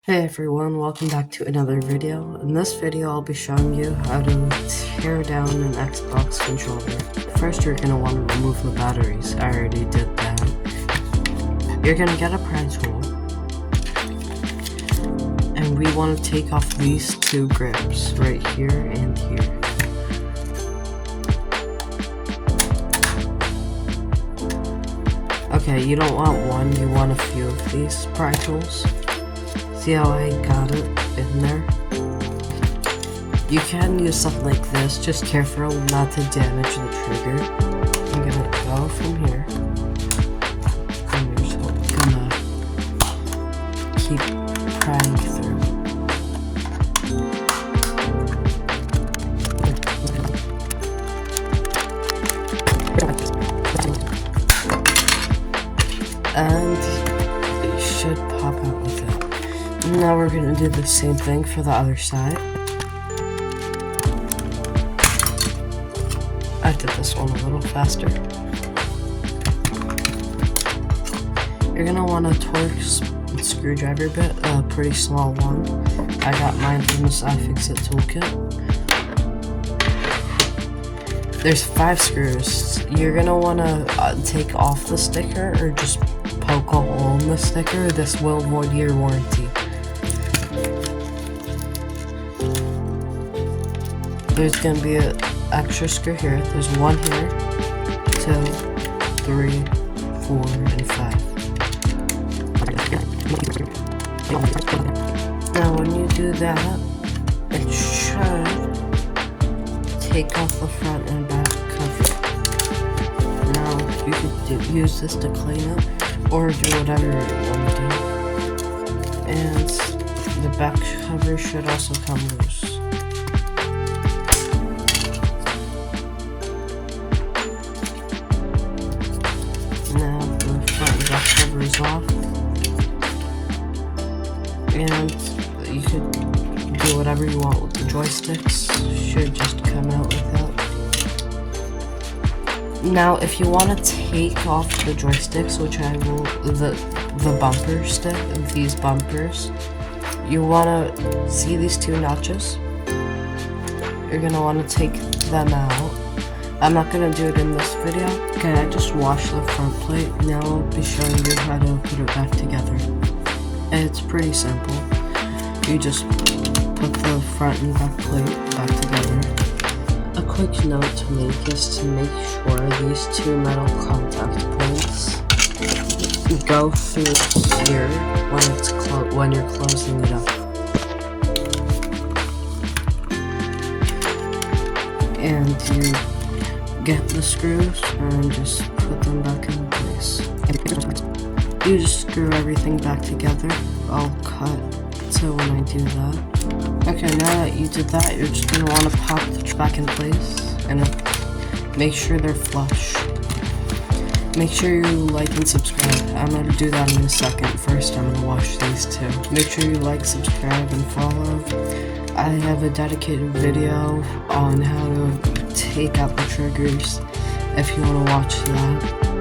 Hey everyone, welcome back to another video. In this video, I'll be showing you how to tear down an Xbox controller. First, you're going to want to remove the batteries. I already did that. You're going to get a pry tool. And we want to take off these two grips, right here and here. Okay, you don't want one, you want a few of these pry tools. See how I got it in there? You can use something like this, just careful not to damage the trigger. I'm gonna go from here. And you're just gonna keep prying through. And it should pop out with it. Now we're going to do the same thing for the other side. I did this one a little faster. You're going to want a torque screwdriver bit, a pretty small one. I got mine from this iFixit toolkit. There's 5 screws. You're going to want to take off the sticker or just poke a hole in the sticker. This will void your warranty. There's going to be an extra screw here. There's 1 here, 2, 3, 4, and 5. Now when you do that, it should take off the front and back cover. Now you could use this to clean it, or do whatever you want to do. And the back cover should also come loose. Now the front and back cover is off, and you could do whatever you want with the joysticks. Should just come out with that. Now if you want to take off the joysticks, which I will, the bumper stick, these bumpers, you want to see these 2 notches. You're going to want to take them out. I'm not going to do it in this video. Okay, I just washed the front plate. Now I'll be showing you how to put it back together. It's pretty simple. You just put the front and back plate back together. A quick note to make is to make sure these 2 metal contact points go through here when you're closing it up. And you get the screws and just put them back in place. You just screw everything back together. I'll cut to when I do that. Okay, now that you did that, you're just going to want to pop the back in place and make sure they're flush. Make sure you like and subscribe. I'm going to do that in a second. First, I'm going to wash these 2. Make sure you like, subscribe, and follow. I have a dedicated video on how to take out the triggers if you want to watch that.